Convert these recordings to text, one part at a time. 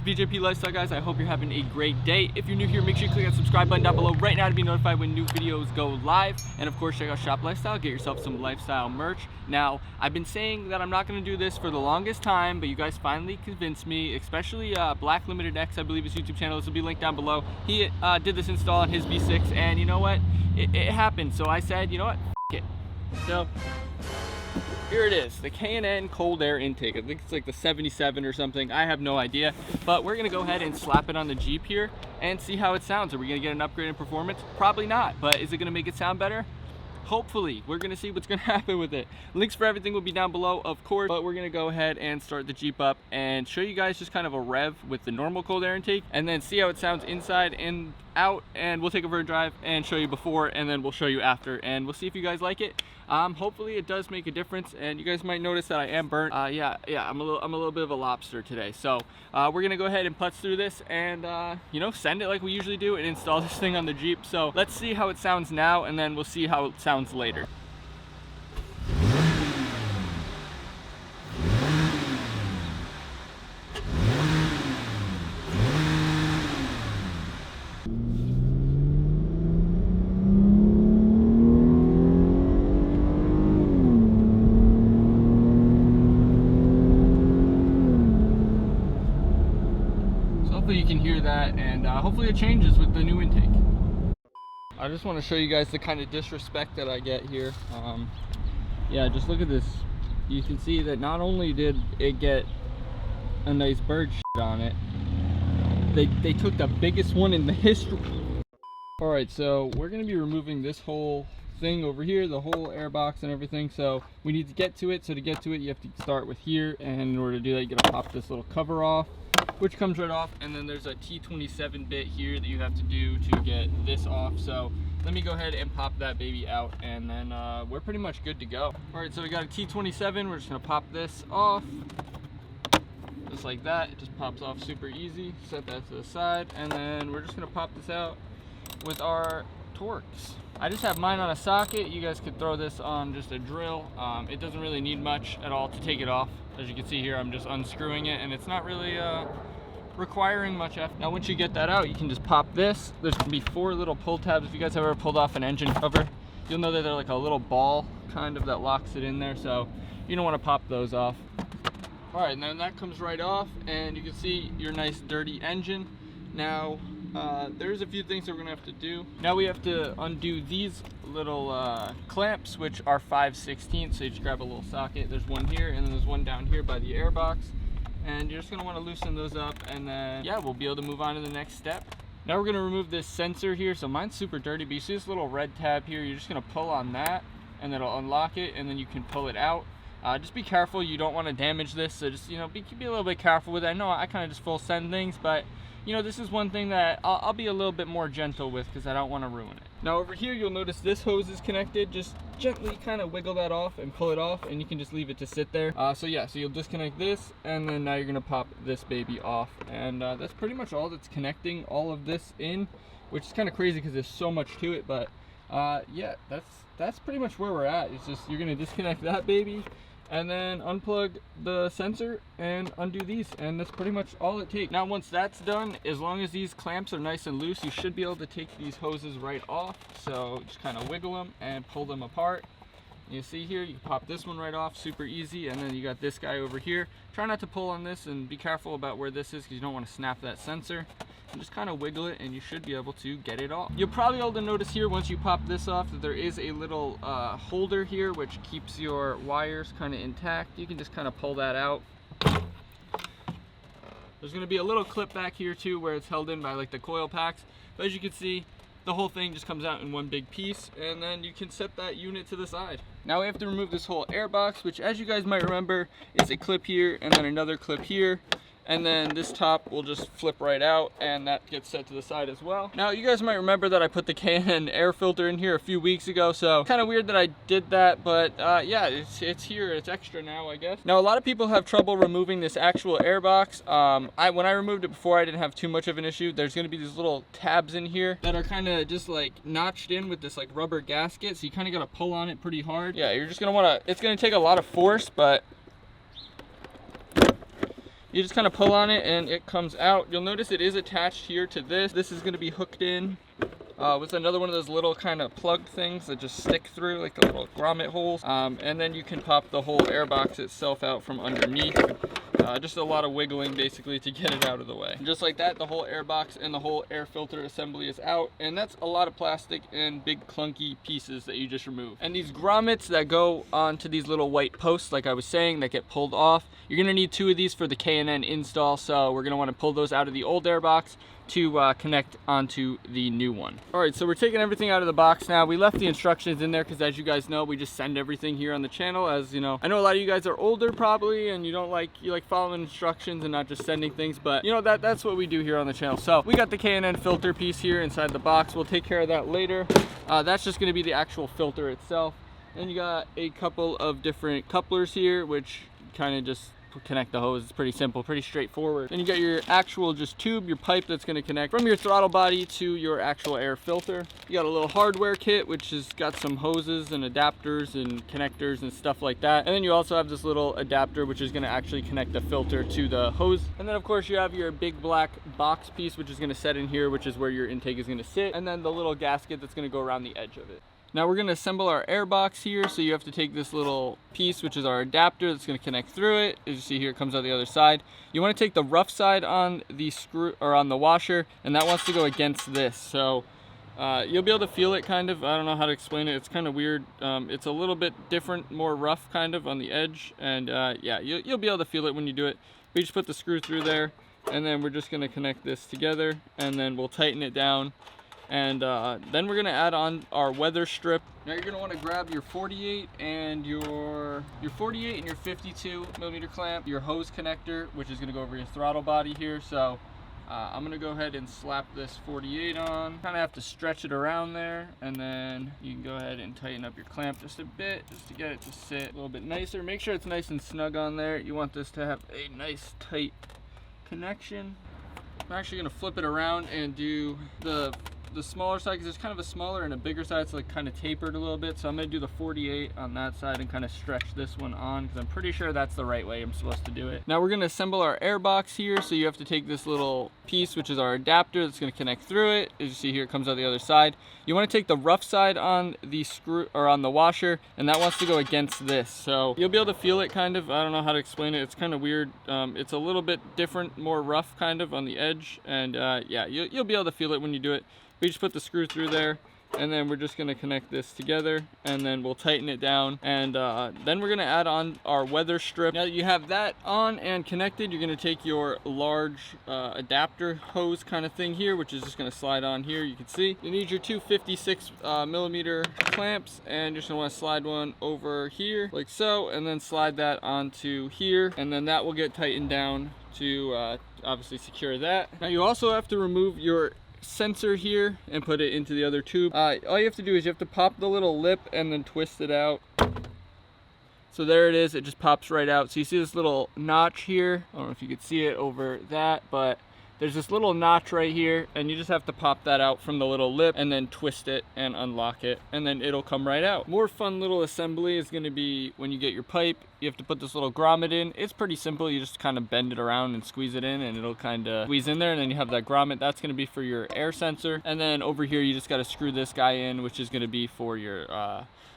BJP Lifestyle, guys. I hope you're having a great day. If you're new here, make sure you click that subscribe button down below right now to be notified when new videos go live. And of course, check out Shop Lifestyle, get yourself some lifestyle merch. Now, I've been saying that I'm not going to do this for the longest time, but you guys finally convinced me, especially Black Limited X, I believe his YouTube channel. This will be linked down below. He did this install on his V6, and you know what? It happened. So I said, you know what? F it. So here it is, the K&N Cold Air Intake. I think it's like the 77 or something. I have no idea. But we're going to go ahead and slap it on the Jeep here and see how it sounds. Are we going to get an upgrade in performance? Probably not. But is it going to make it sound better? Hopefully. We're going to see what's going to happen with it. Links for everything will be down below, of course. But we're going to go ahead and start the Jeep up and show you guys just kind of a rev with the normal cold air intake. And then see how it sounds inside and out. And we'll take a bird drive and show you before. And then we'll show you after. And we'll see if you guys like it. Hopefully it does make a difference, and you guys might notice that I am burnt. Yeah, I'm a little bit of a lobster today. So we're gonna go ahead and putz through this and you know, send it like we usually do and install this thing on the Jeep. So let's see how it sounds now, and then we'll see how it sounds later. Hopefully you can hear that, and hopefully it changes with the new intake. I just want to show you guys the kind of disrespect that I get here. Yeah, just look at this. You can see that not only did it get a nice bird shit on it, they took the biggest one in the history. Alright, so we're going to be removing this whole thing over here, the whole air box and everything. So we need to get to it. So to get to it, you have to start with here, and in order to do that, you got to pop this little cover off, which comes right off, and then there's a T27 bit here that you have to do to get this off. So let me go ahead and pop that baby out, and then we're pretty much good to go. All right, so we got a T27. We're just gonna pop this off just like that. It just pops off super easy. Set that to the side, and then we're just gonna pop this out with our Torx. I just have mine on a socket. You guys could throw this on just a drill. It doesn't really need much at all to take it off. As you can see here, I'm just unscrewing it, and it's not really requiring much effort. Now once you get that out, you can just pop this. There's gonna be 4 little pull tabs. If you guys have ever pulled off an engine cover, you'll know that they're like a little ball kind of that locks it in there, so you don't want to pop those off. All right, and then that comes right off, and you can see your nice dirty engine. Now there's a few things that we're gonna have to do. Now we have to undo these little clamps, which are 5/16. So you just grab a little socket. There's one here, and then there's one down here by the air box. And you're just gonna wanna loosen those up, and then yeah, we'll be able to move on to the next step. Now we're gonna remove this sensor here. So mine's super dirty, but you see this little red tab here? You're just gonna pull on that, and then it'll unlock it, and then you can pull it out. Just be careful, you don't wanna damage this. So just, you know, be a little bit careful with it. I know I kinda just full send things, but you know, this is one thing that I'll be a little bit more gentle with, because I don't want to ruin it. Now over here, you'll notice this hose is connected. Just gently kind of wiggle that off and pull it off, and you can just leave it to sit there. So yeah, so you'll disconnect this, and then now you're gonna pop this baby off, and that's pretty much all that's connecting all of this in, which is kind of crazy because there's so much to it. But yeah, that's pretty much where we're at. It's just you're gonna disconnect that baby, and then unplug the sensor and undo these, and that's pretty much all it takes. Now once that's done, as long as these clamps are nice and loose, you should be able to take these hoses right off. So just kind of wiggle them and pull them apart. You see here, you can pop this one right off, super easy, and then you got this guy over here. Try not to pull on this, and be careful about where this is, because you don't want to snap that sensor. And just kind of wiggle it, and you should be able to get it off. You'll probably be able to notice here, once you pop this off, that there is a little holder here, which keeps your wires kind of intact. You can just kind of pull that out. There's going to be a little clip back here too, where it's held in by like the coil packs. But as you can see, the whole thing just comes out in one big piece, and then you can set that unit to the side. Now we have to remove this whole air box, which, as you guys might remember, is a clip here and then another clip here. and then this top will just flip right out, and that gets set to the side as well. Now you guys might remember that I put the K&N air filter in here a few weeks ago, so kind of weird that I did that, but yeah, it's here, it's extra now, I guess. Now a lot of people have trouble removing this actual air box. When I removed it before, I didn't have too much of an issue. There's going to be these little tabs in here that are kind of just like notched in with this like rubber gasket, so you kind of got to pull on it pretty hard. Yeah, you're just going to want to, it's going to take a lot of force, but You just kind of pull on it and it comes out. You'll notice it is attached here to this. This is going to be hooked in with another one of those little kind of plug things that just stick through, like the little grommet holes. And then you can pop the whole air box itself out from underneath. Just a lot of wiggling basically to get it out of the way. And just like that, the whole air box and the whole air filter assembly is out, and that's a lot of plastic and big clunky pieces that you just remove. And these grommets that go onto these little white posts, like I was saying, that get pulled off, you're gonna need 2 of these for the K&N install, so we're gonna want to pull those out of the old air box to connect onto the new one. All right, so we're taking everything out of the box now. We left the instructions in there because, as you guys know, we just send everything here on the channel. As you know, I know a lot of you guys are older probably, and you like following instructions and not just sending things, but you know, that's what we do here on the channel. So we got the K&N filter piece here inside the box. We'll take care of that later. That's just going to be the actual filter itself. Then you got a couple of different couplers here, which kind of just connect the hose. It's pretty simple, pretty straightforward. Then you got your actual just tube, your pipe that's going to connect from your throttle body to your actual air filter. You got a little hardware kit, which has got some hoses and adapters and connectors and stuff like that. And then you also have this little adapter, which is going to actually connect the filter to the hose. And then of course you have your big black box piece, which is going to set in here, which is where your intake is going to sit. And then the little gasket that's going to go around the edge of it. Now we're going to assemble our air box here, so you have to take this little piece, which is our adapter, that's going to connect through it. As you see here, it comes out the other side. You want to take the rough side on the screw or on the washer, and that wants to go against this. So you'll be able to feel it kind of. I don't know how to explain it. It's kind of weird. It's a little bit different, more rough kind of on the edge, and yeah, you'll be able to feel it when you do it. We just put the screw through there, and then we're just going to connect this together, and then we'll tighten it down. And then we're gonna add on our weather strip. Now you're gonna want to grab your 48 and your 52 millimeter clamp, your hose connector, which is gonna go over your throttle body here. So I'm gonna go ahead and slap this 48 on. Kind of have to stretch it around there, and then you can go ahead and tighten up your clamp just a bit, just to get it to sit a little bit nicer. Make sure it's nice and snug on there. You want this to have a nice tight connection. I'm actually gonna flip it around and do the smaller side, because there's kind of a smaller and a bigger side. It's like kind of tapered a little bit, so I'm going to do the 48 on that side and kind of stretch this one on, because I'm pretty sure that's the right way I'm supposed to do it. Now we're going to assemble our air box here, so you have to take this little piece, which is our adapter, that's going to connect through it. As you see here, it comes out the other side. You want to take the rough side on the screw or on the washer, and that wants to go against this. So you'll be able to feel it kind of. I don't know how to explain it. It's kind of weird. It's a little bit different, more rough kind of on the edge, and yeah, you'll be able to feel it when you do it. We just put the screw through there, and then we're just going to connect this together, and then we'll tighten it down. And then we're going to add on our weather strip. Now that you have that on and connected, you're going to take your large adapter hose kind of thing here, which is just going to slide on here. You can see you need your two 56 millimeter clamps, and you're just going to want to slide one over here like so, and then slide that onto here, and then that will get tightened down to obviously secure that. Now you also have to remove your sensor here and put it into the other tube. All you have to do is you have to pop the little lip and then twist it out. So there it is. It just pops right out. So you see this little notch here. I don't know if you could see it over that, but there's this little notch right here, and you just have to pop that out from the little lip and then twist it and unlock it, and then it'll come right out. More fun little assembly is going to be when you get your pipe. You have to put this little grommet in. It's pretty simple. You just kind of bend it around and squeeze it in, and it'll kind of squeeze in there, and then you have that grommet. That's going to be for your air sensor. And then over here you just got to screw this guy in, which is going to be for your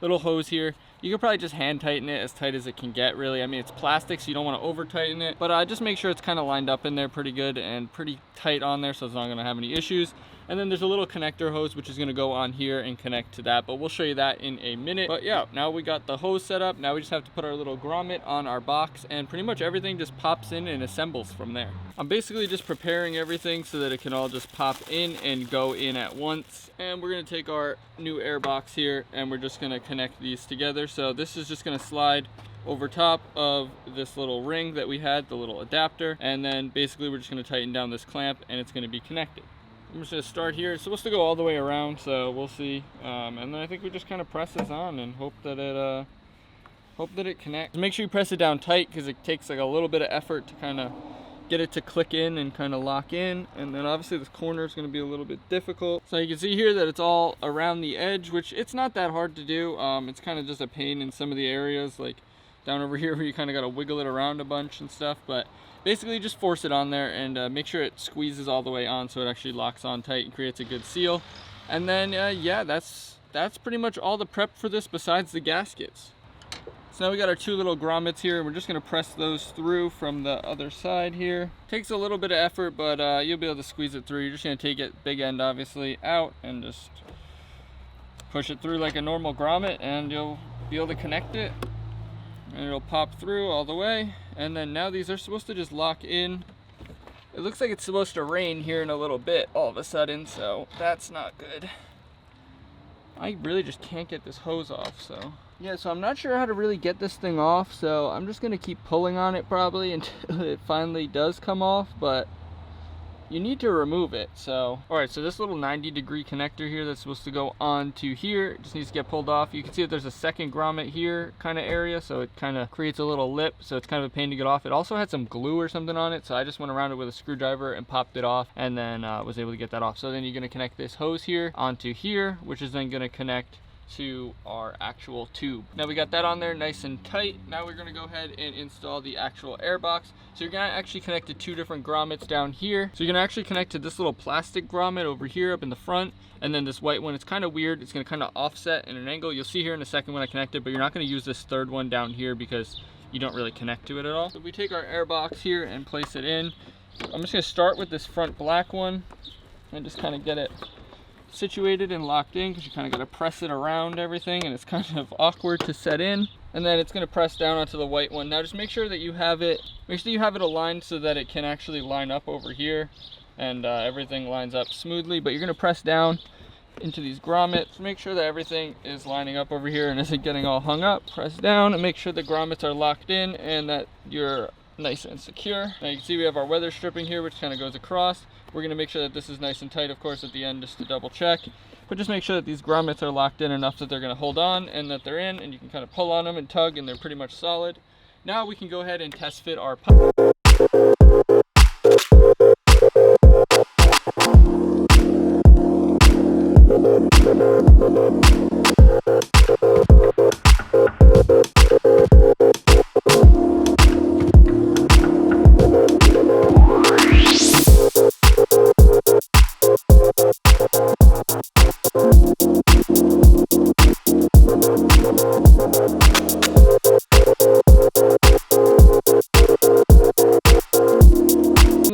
little hose here. You can probably just hand tighten it as tight as it can get, really. I mean, it's plastic, so you don't want to over tighten it, but just make sure it's kind of lined up in there pretty good and pretty tight on there, so it's not going to have any issues. And then there's a little connector hose, which is going to go on here and connect to that, but we'll show you that in a minute. But yeah, now we got the hose set up. Now we just have to put our little grommet on our box, and pretty much everything just pops in and assembles from there. I'm basically just preparing everything so that it can all just pop in and go in at once. And we're going to take our new air box here, and we're just going to connect these together. So this is just going to slide over top of this little ring that we had, the little adapter, and then basically we're just going to tighten down this clamp, and it's going to be connected. I'm just going to start here. It's supposed to go all the way around, so we'll see. And then I think we just kind of press this on and hope that it connects. Make sure you press it down tight, because it takes like a little bit of effort to kind of get it to click in and kind of lock in. And then obviously this corner is going to be a little bit difficult. So you can see here that it's all around the edge, which it's not that hard to do. It's kind of just a pain in some of the areas, like down over here where you kind of got to wiggle it around a bunch and stuff, but basically just force it on there and make sure it squeezes all the way on so it actually locks on tight and creates a good seal. And then yeah, that's pretty much all the prep for this besides the gaskets. So now we got our 2 little grommets here, and we're just gonna press those through from the other side here. Takes a little bit of effort, but you'll be able to squeeze it through. You're just gonna take it, big end obviously, out and just push it through like a normal grommet, and you'll be able to connect it, and it'll pop through all the way. And then now these are supposed to just lock in. It looks like it's supposed to rain here in a little bit all of a sudden, so that's not good. I really just can't get this hose off, so. Yeah, so I'm not sure how to really get this thing off, so I'm just gonna keep pulling on it probably until it finally does come off, but you need to remove it. So all right, so this little 90-degree connector here that's supposed to go on to here just needs to get pulled off. You can see that there's a second grommet here kind of area, so it kind of creates a little lip, so it's kind of a pain to get off. It also had some glue or something on it, so I just went around it with a screwdriver and popped it off, and then was able to get that off. So then you're going to connect this hose here onto here, which is then going to connect to our actual tube. Now we got that on there nice and tight. Now we're going to go ahead and install the actual air box. So you're going to actually connect to 2 different grommets down here. So you're going to actually connect to this little plastic grommet over here up in the front, and then this white one. It's kind of weird. It's going to kind of offset in an angle. You'll see here in a second when I connect it, but you're not going to use this third one down here because you don't really connect to it at all. So we take our air box here and place it in. I'm just going to start with this front black one and just kind of get it situated and locked in, because you kind of got to press it around everything, and it's kind of awkward to set in. And then it's going to press down onto the white one. Now just make sure that you have it aligned so that it can actually line up over here, and everything lines up smoothly. But you're going to press down into these grommets, make sure that everything is lining up over here and isn't getting all hung up. Press down and make sure the grommets are locked in and that you're nice and secure. Now you can see we have our weather stripping here, which kind of goes across. We're going to make sure that this is nice and tight, of course, at the end, just to double check. But just make sure that these grommets are locked in enough that they're going to hold on and that they're in, and you can kind of pull on them and tug, and they're pretty much solid. Now we can go ahead and test fit our pipe.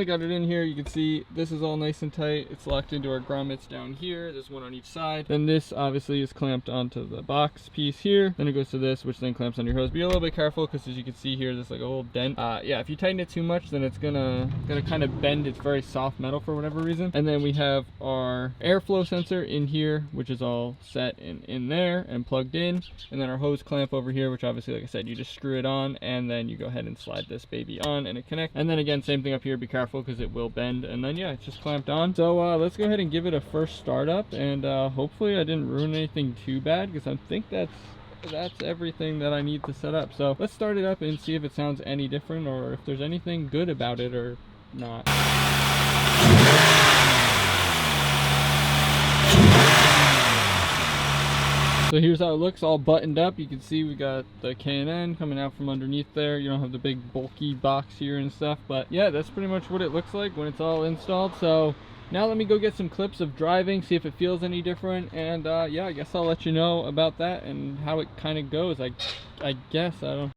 Got it in here. You can see this is all nice and tight. It's locked into our grommets down here. There's one on each side. Then this obviously is clamped onto the box piece here. Then it goes to this, which then clamps on your hose. Be a little bit careful, because as you can see here, there's like a little dent. Yeah, if you tighten it too much, then it's gonna kind of bend. It's very soft metal for whatever reason. And then we have our airflow sensor in here, which is all set in there and plugged in. And then our hose clamp over here, which obviously, like I said, you just screw it on, and then you go ahead and slide this baby on and it connects. And then again, same thing up here. Be careful, because it will bend. And then yeah, it's just clamped on. So let's go ahead and give it a first startup, and hopefully I didn't ruin anything too bad, because I think that's everything that I need to set up. So let's start it up and see if it sounds any different, or if there's anything good about it or not. So here's how it looks, all buttoned up. You can see we got the K&N coming out from underneath there. You don't have the big bulky box here and stuff, but yeah, that's pretty much what it looks like when it's all installed. So now let me go get some clips of driving, see if it feels any different, and yeah, I guess I'll let you know about that and how it kind of goes. I guess, I don't.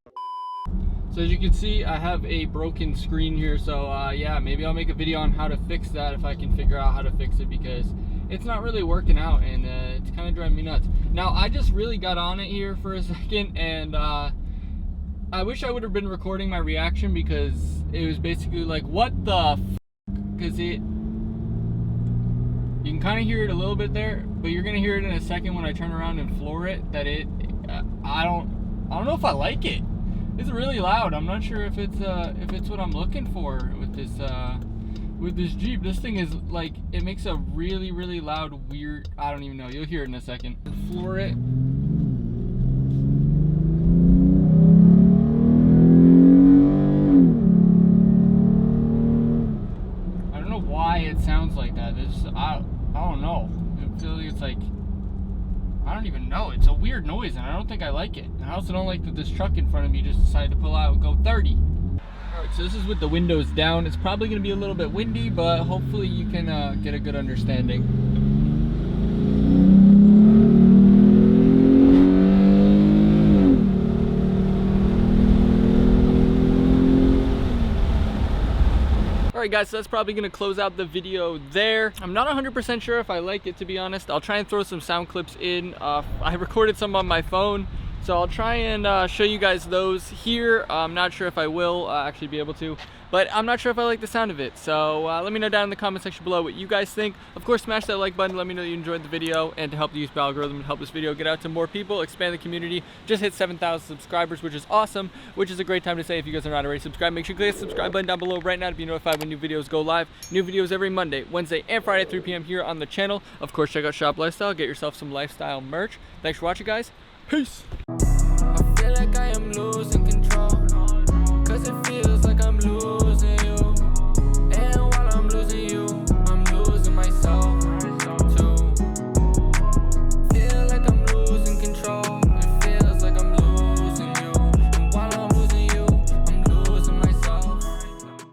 So as you can see, I have a broken screen here, so yeah, maybe I'll make a video on how to fix that if I can figure out how to fix it, because it's not really working out, and it's kind of driving me nuts. Now, I just really got on it here for a second, and I wish I would have been recording my reaction, because it was basically like, what the f***? Because you can kind of hear it a little bit there, but you're going to hear it in a second when I turn around and floor it, that I don't know if I like it. It's really loud. I'm not sure if it's what I'm looking for with this Jeep. This thing is like, it makes a really, really loud, weird, I don't even know. You'll hear it in a second. Floor it. I don't know why it sounds like that. I don't know. It feels like it's like, I don't even know. It's a weird noise, and I don't think think I like it. I also don't like that this truck in front of me just decided to pull out and go 30. Alright, so this is with the windows down. It's probably going to be a little bit windy, but hopefully you can get a good understanding. Alright guys, so that's probably going to close out the video there. I'm not 100% sure if I like it, to be honest. I'll try and throw some sound clips in. I recorded some on my phone, so I'll try and show you guys those here. I'm not sure if I will actually be able to, but I'm not sure if I like the sound of it. So let me know down in the comment section below what you guys think. Of course, smash that like button. Let me know that you enjoyed the video, and to help the YouTube algorithm and help this video get out to more people, expand the community, just hit 7,000 subscribers, which is awesome, which is a great time to say if you guys are not already subscribed, make sure you click the subscribe button down below right now to be notified when new videos go live. New videos every Monday, Wednesday, and Friday at 3 p.m. here on the channel. Of course, check out Shop Lifestyle, get yourself some lifestyle merch. Thanks for watching, guys. Peace.